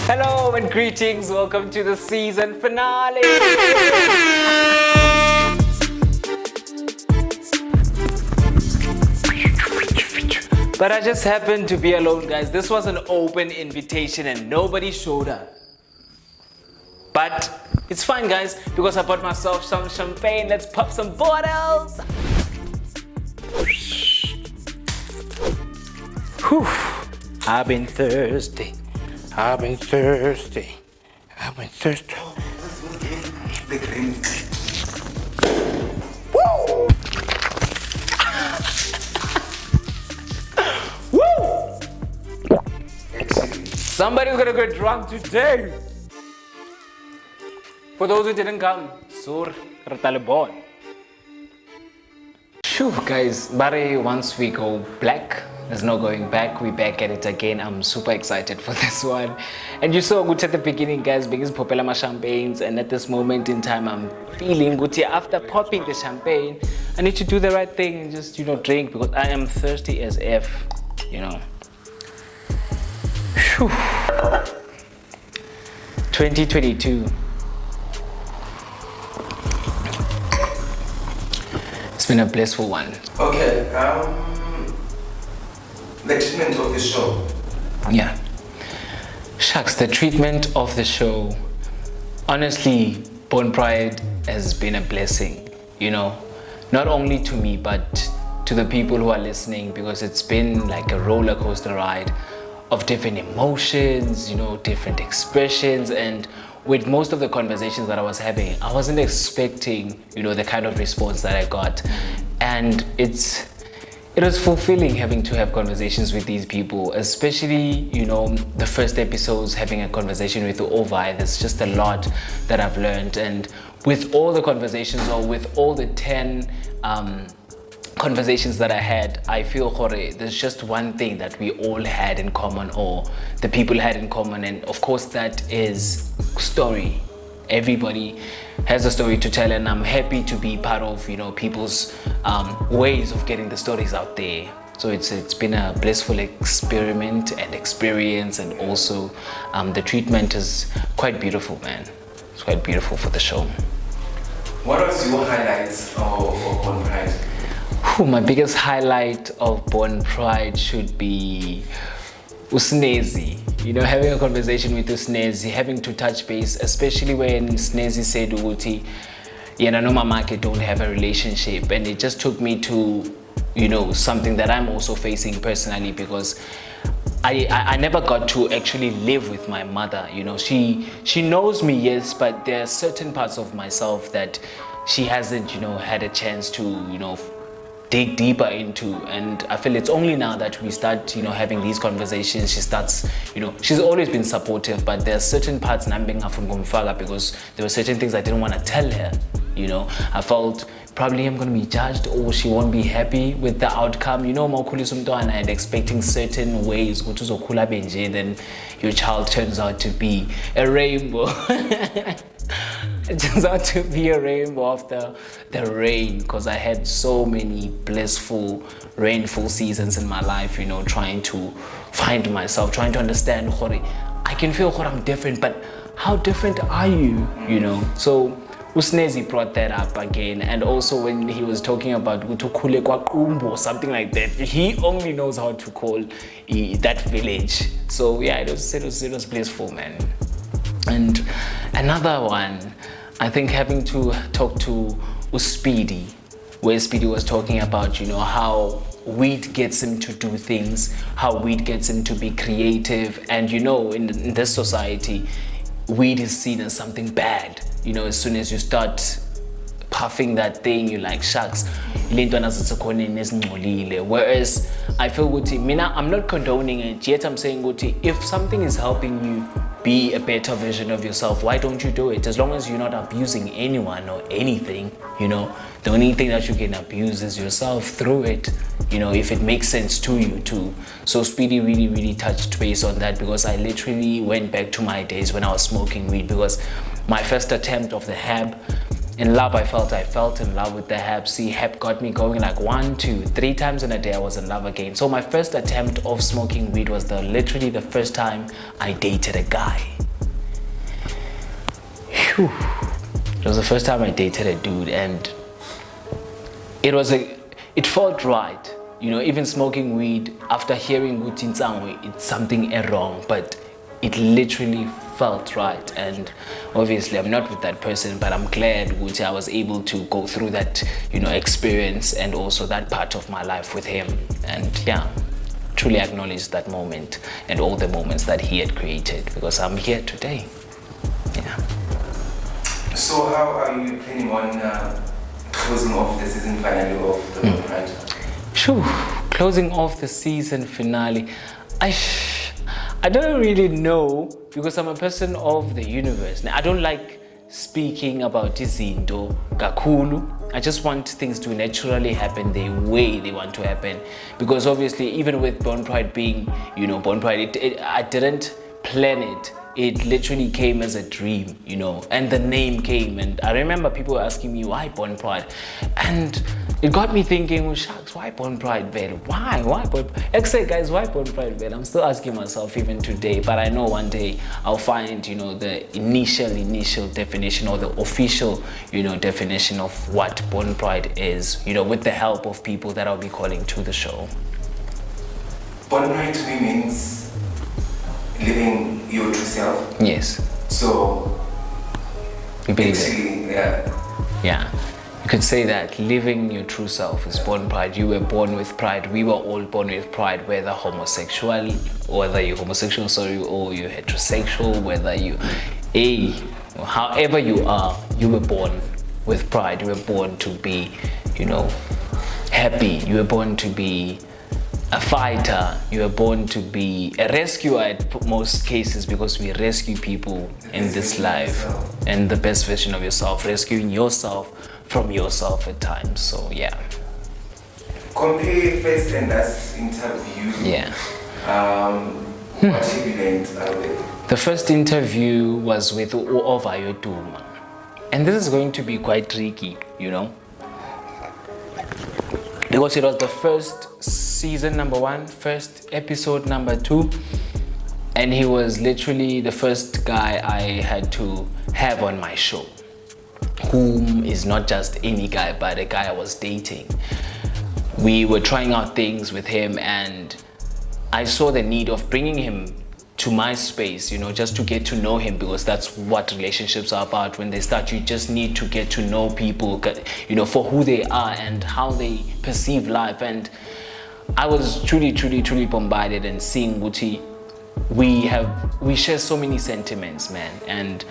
Hello and greetings, welcome to the season finale. But I just happened to be alone, guys. This was an open invitation and nobody showed up. But it's fine, guys, because I bought myself some champagne. Let's pop some bottles. Whew. I've been thirsty. I've been thirsty. I've been thirsty. Woo! Woo! Somebody's gonna get drunk today. For those who didn't come, Sur Talibon. Phew, guys, but once we go black, there's no going back. We're back at it again. I'm super excited for this one. And you saw good at the beginning, guys, because popular my champagnes, and at this moment in time, I'm feeling good here. After popping the champagne, I need to do the right thing and just, drink, because I am thirsty as F, Whew. 2022. It's been a blissful one. Okay, the treatment of the show. Yeah. Shucks, the treatment of the show. Honestly, Born Pride has been a blessing, not only to me, but to the people who are listening, because it's been like a roller coaster ride of different emotions, different expressions. And with most of the conversations that I was having, I wasn't expecting, the kind of response that I got. And it was fulfilling having to have conversations with these people, especially, the first episodes, having a conversation with Ovi. There's just a lot that I've learned. And with all the conversations, or with all the 10 conversations that I had, I feel there's just one thing that we all had in common, or the people had in common, and of course that is story. Everybody has a story to tell, and I'm happy to be part of people's ways of getting the stories out there. So it's been a blissful experiment and experience, and also the treatment is quite beautiful, man. It's quite beautiful for the show. What was your highlights of Born Pride? My biggest highlight of Born Pride should be Usnezi. Having a conversation with Usnezi, having to touch base, especially when Snezi said Uti, no mamake don't have a relationship. And it just took me to, something that I'm also facing personally, because I never got to actually live with my mother. She knows me, yes, but there are certain parts of myself that she hasn't, had a chance to, dig deeper into. And I feel it's only now that we start, having these conversations, she starts, she's always been supportive, but there are certain parts because there were certain things I didn't want to tell her. I felt probably I'm going to be judged, or she won't be happy with the outcome. And expecting certain ways, then your child turns out to be a rainbow. It turns out to be a rainbow after the rain, because I had so many blissful, rainful seasons in my life, trying to find myself, trying to understand, I can feel I'm different, but how different are you, So Usnezi brought that up again. And also when he was talking about Utukule Kwakumbo, something like that, he only knows how to call that village. So yeah, it was blissful, man. And another one, I think having to talk to Speedy, where Speedy was talking about, how weed gets him to do things, how weed gets him to be creative. And in this society, weed is seen as something bad. As soon as you start puffing that thing, you're like, shucks. Whereas I feel I'm not condoning it, yet I'm saying if something is helping you be a better version of yourself, why don't you do it? As long as you're not abusing anyone or anything, the only thing that you can abuse is yourself through it, if it makes sense to you too. So Speedy really, really touched base on that, because I literally went back to my days when I was smoking weed, because my first attempt of the hab, in love. I felt in love with the hep. See, hep got me going like 1, 2, 3 times in a day. I was in love again. So my first attempt of smoking weed was literally the first time I dated a guy. Whew. It was the first time I dated a dude, and it felt right. You know, even smoking weed after hearing Guti Nsangwe, it's something wrong, but it literally felt right. And obviously I'm not with that person, but I'm glad Guti I was able to go through that, you know, experience and also that part of my life with him. And yeah, truly acknowledge that moment and all the moments that he had created, because I'm here today. Yeah. So how are you planning on closing off the season finale of the Born Pride? Sure. Closing off the season finale. I don't really know, because I'm a person of the universe. Now, I don't like speaking about izinto kakhulu. I just want things to naturally happen the way they want to happen. Because obviously, even with Born Pride being, you know, Born Pride, I didn't plan it. It literally came as a dream, you know, and the name came. And I remember people asking me, why Born Pride? And it got me thinking, well, shucks, why Born Pride, man? Why Born Pride? Actually, guys, why Born Pride, man? I'm still asking myself even today, but I know one day I'll find, you know, the initial definition, or the official, you know, definition of what Born Pride is, you know, with the help of people that I'll be calling to the show. Born Pride to me means living your true self. Yes. So, You believe it? actually, Yeah. You could say that living your true self is Born Pride. You were born with pride. We were all born with pride, whether you're homosexual, or you're heterosexual, whether however you are, you were born with pride. You were born to be, you know, happy. You were born to be a fighter. You were born to be a rescuer at most cases, because we rescue people in this life, and the best version of yourself, rescuing yourself from yourself at times. So yeah. Compare first and last interview. Yeah. What have you learned out of it? The first interview was with Ovayo Duma, and this is going to be quite tricky, you know, because it was the first season number 1, first episode number 2, and he was literally the first guy I had to have on my show, whom is not just any guy, but a guy I was dating. We were trying out things with him, and I saw the need of bringing him to my space, you know, just to get to know him, because that's what relationships are about. When they start, you just need to get to know people, you know, for who they are and how they perceive life. And I was truly bombarded and seeing Guti. We share so many sentiments, man, and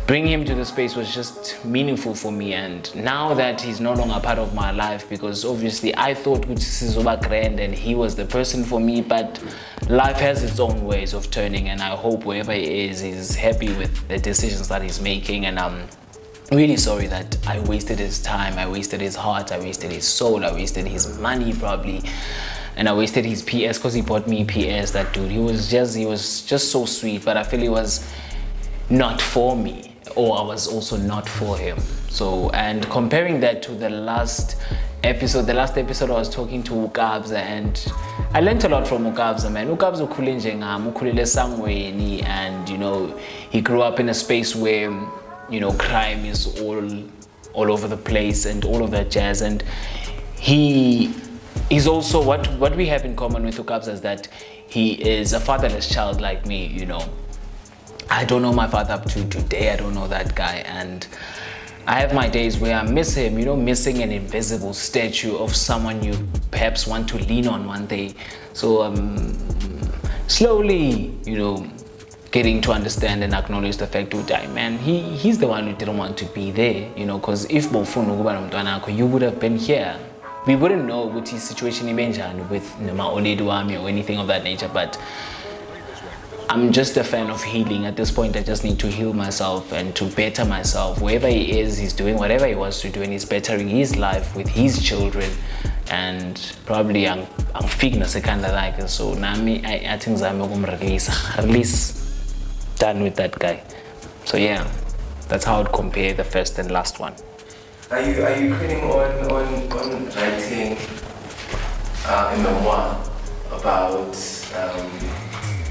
bringing him to the space was just meaningful for me. And now that he's no longer part of my life, because obviously I thought Guti Sizoba grand and he was the person for me, but life has its own ways of turning, and I hope wherever he is, he's happy with the decisions that he's making. And I'm really sorry that I wasted his time, I wasted his heart, I wasted his soul, I wasted his money probably, and I wasted his PS, because he bought me PS. That dude, he was just so sweet, but I feel he was not for me, or I was also not for him. So, and comparing that to the last episode I was talking to Ukabza, and I learned a lot from Ukabza, man. Ukabza ukhulile sangweni, and you know, he grew up in a space where, you know, crime is all over the place and all of that jazz. And he's also, what we have in common with Ukabza is that he is a fatherless child like me, you know. I don't know my father up to today. I don't know that guy, and I have my days where I miss him, you know, missing an invisible statue of someone you perhaps want to lean on one day. So slowly, you know, getting to understand and acknowledge the fact that, man, he's the one who didn't want to be there, you know, because if you would have been here, we wouldn't know what his situation with Noma Oleduami or anything of that nature. But I'm just a fan of healing. At this point, I just need to heal myself and to better myself. Wherever he is, he's doing whatever he wants to do, and he's bettering his life with his children. And probably I'm figuring a kind of like, so Nami, I think I'm going to release done with that guy. So yeah. That's how I'd compare the first and last one. Are you planning on writing a memoir about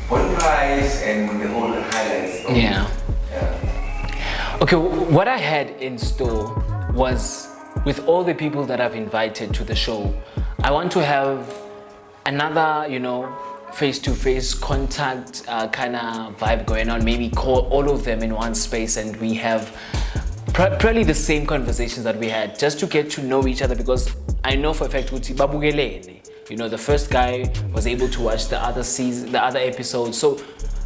Born Pride and the whole highlights? Yeah. Okay, what I had in store was, with all the people that I've invited to the show, I want to have another, face-to-face contact kind of vibe going on. Maybe call all of them in one space and we have probably the same conversations that we had, just to get to know each other, because I know for a fact the first guy was able to watch the other episodes, so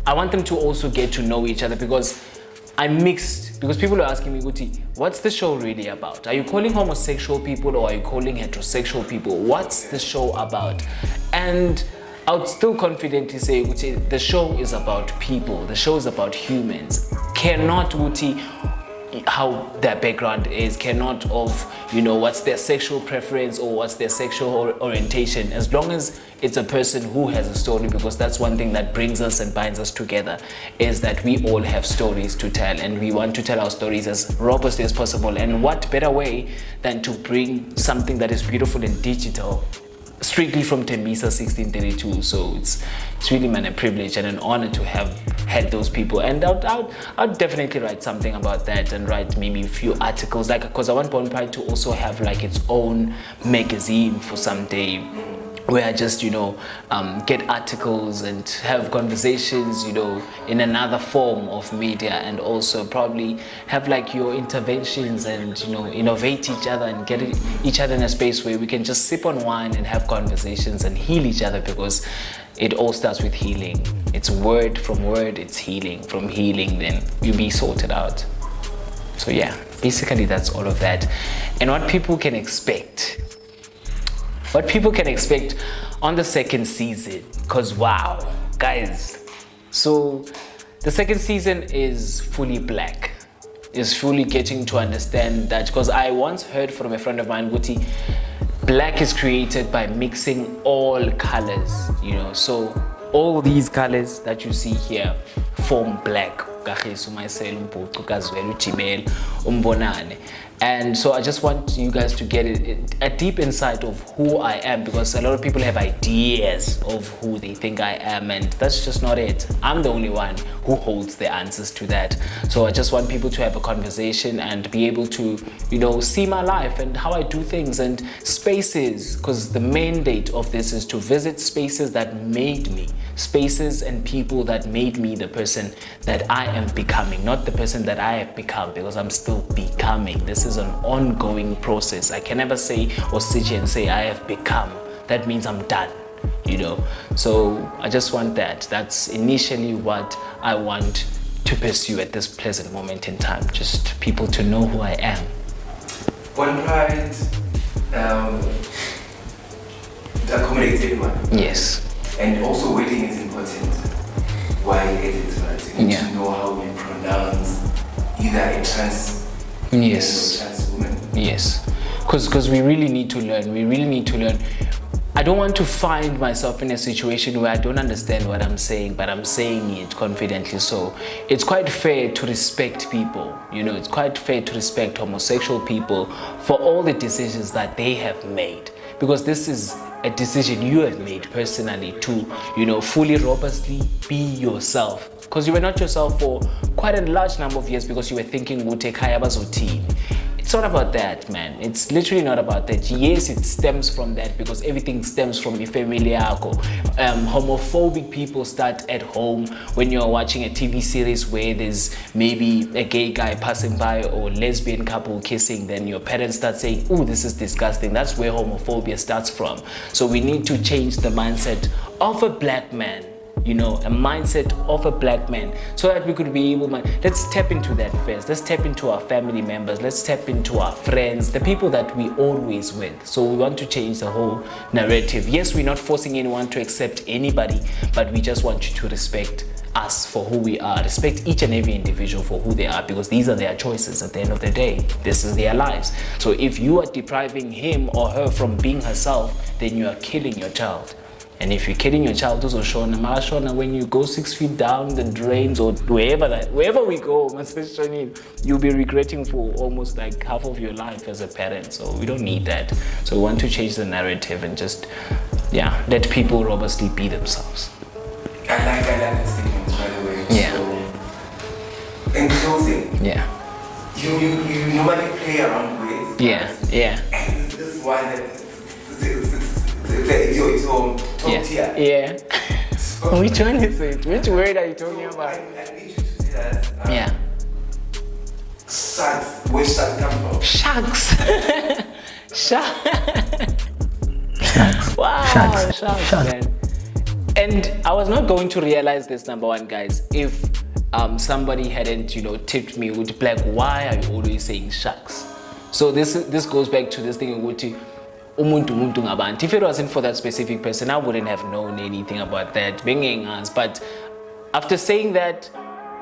I want them to also get to know each other, because I'm mixed, because people are asking me, Guti, what's the show really about? Are you calling homosexual people or are you calling heterosexual people? What's the show about? And I would still confidently say, Guti, the show is about people. The show is about humans. Cannot, Guti, how their background is, cannot of, what's their sexual preference or what's their sexual orientation, as long as it's a person who has a story, because that's one thing that brings us and binds us together, is that we all have stories to tell, and we want to tell our stories as robustly as possible. And what better way than to bring something that is beautiful and digital strictly from Tembisa 1632. So it's really, man, a privilege and an honor to have had those people. And I'll definitely write something about that, and write maybe a few articles, because I want Born Pride to also have its own magazine for someday, where I just get articles and have conversations in another form of media, and also probably have your interventions and innovate each other and get each other in a space where we can just sip on wine and have conversations and heal each other, because it all starts with healing. It's word from word, it's healing. From healing, then you'll be sorted out. So yeah, basically that's all of that. And what people can expect on the second season, because wow, guys, so the second season is fully black, is fully getting to understand that, because I once heard from a friend of mine, Guti, black is created by mixing all colors, so all these colors that you see here form black. And so I just want you guys to get a deep insight of who I am, because a lot of people have ideas of who they think I am, and that's just not it. I'm the only one who holds the answers to that. So I just want people to have a conversation and be able to, see my life and how I do things, and spaces, because the mandate of this is to visit spaces that made me, spaces and people that made me the person that I am becoming, not the person that I have become, because I'm still becoming. This is an ongoing process. I can never say or sit here and say I have become. That means I'm done, So I just want that. That's initially what I want to pursue at this present moment in time. Just people to know who I am. Born Pride accommodates everyone. Yes. And also wording is important while editing, right? You need to know how we pronounce either a trans man or trans woman. Yes. Because we really need to learn. I don't want to find myself in a situation where I don't understand what I'm saying, but I'm saying it confidently. So it's quite fair to respect people. It's quite fair to respect homosexual people for all the decisions that they have made, because this is a decision you have made personally to, fully robustly be yourself. Because you were not yourself for quite a large number of years, because you were thinking, it's not about that, man. It's literally not about that. Yes, it stems from that, because everything stems from your family. Homophobic people start at home when you're watching a TV series where there's maybe a gay guy passing by or lesbian couple kissing. Then your parents start saying, "Oh, this is disgusting." That's where homophobia starts from. So we need to change the mindset of a black man. A mindset of a black man, so that we could be able, let's tap into that first. Let's tap into our family members. Let's tap into our friends, the people that we always with. So we want to change the whole narrative. Yes, we're not forcing anyone to accept anybody, but we just want you to respect us for who we are. Respect each and every individual for who they are, because these are their choices at the end of the day. This is their lives. So if you are depriving him or her from being herself, then you are killing your child. And if you're kidding your child, also Shona, when you go 6 feet down the drains or wherever we go, you'll be regretting for almost like half of your life as a parent. So we don't need that. So we want to change the narrative and just, let people robustly be themselves. I like that statement, by the way. Yeah. So, in closing, you normally play around with. Yeah. And this is one that it's your top tier. Yeah. So, which one is it? Which word are you talking about? I need you to tell us. Sharks. Where sharks come from? Sharks. Wow. Sharks, man. And I was not going to realize this, number one, guys, if somebody hadn't, tipped me with like, why are you always saying sharks? So this goes back to this thing with umuntu ngabantu. If it wasn't for that specific person, I wouldn't have known anything about that. But after saying that,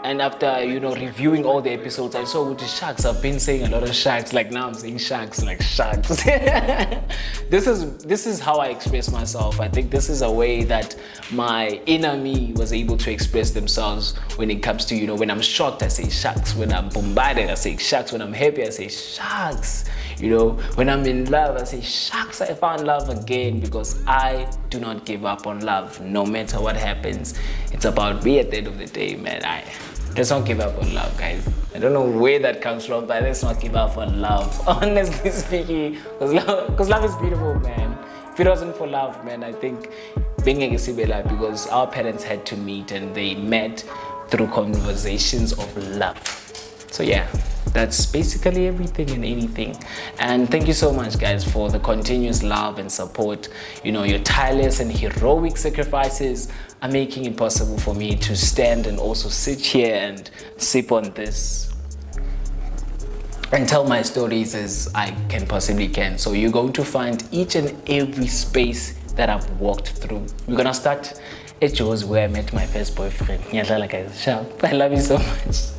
and after reviewing all the episodes, I saw with the sharks. I've been saying a lot of sharks. Like now I'm saying sharks, like sharks. This is how I express myself. I think this is a way that my inner me was able to express themselves when it comes to when I'm shocked, I say sharks. When I'm bombarded, I say sharks. When I'm happy, I say sharks. When I'm in love, I say sharks. I found love again, because I do not give up on love, no matter what happens. It's about me at the end of the day, man. Let's not give up on love, guys. I don't know where that comes from, but let's not give up on love. Honestly speaking, because love is beautiful, man. If it wasn't for love, man, I think being a Gisibela, because our parents had to meet and they met through conversations of love. So that's basically everything and anything. And thank you so much, guys, for the continuous love and support. Your tireless and heroic sacrifices are making it possible for me to stand and also sit here and sip on this and tell my stories as I possibly can. So you're going to find each and every space that I've walked through. We're gonna start at yours, where I met my first boyfriend. I love you so much.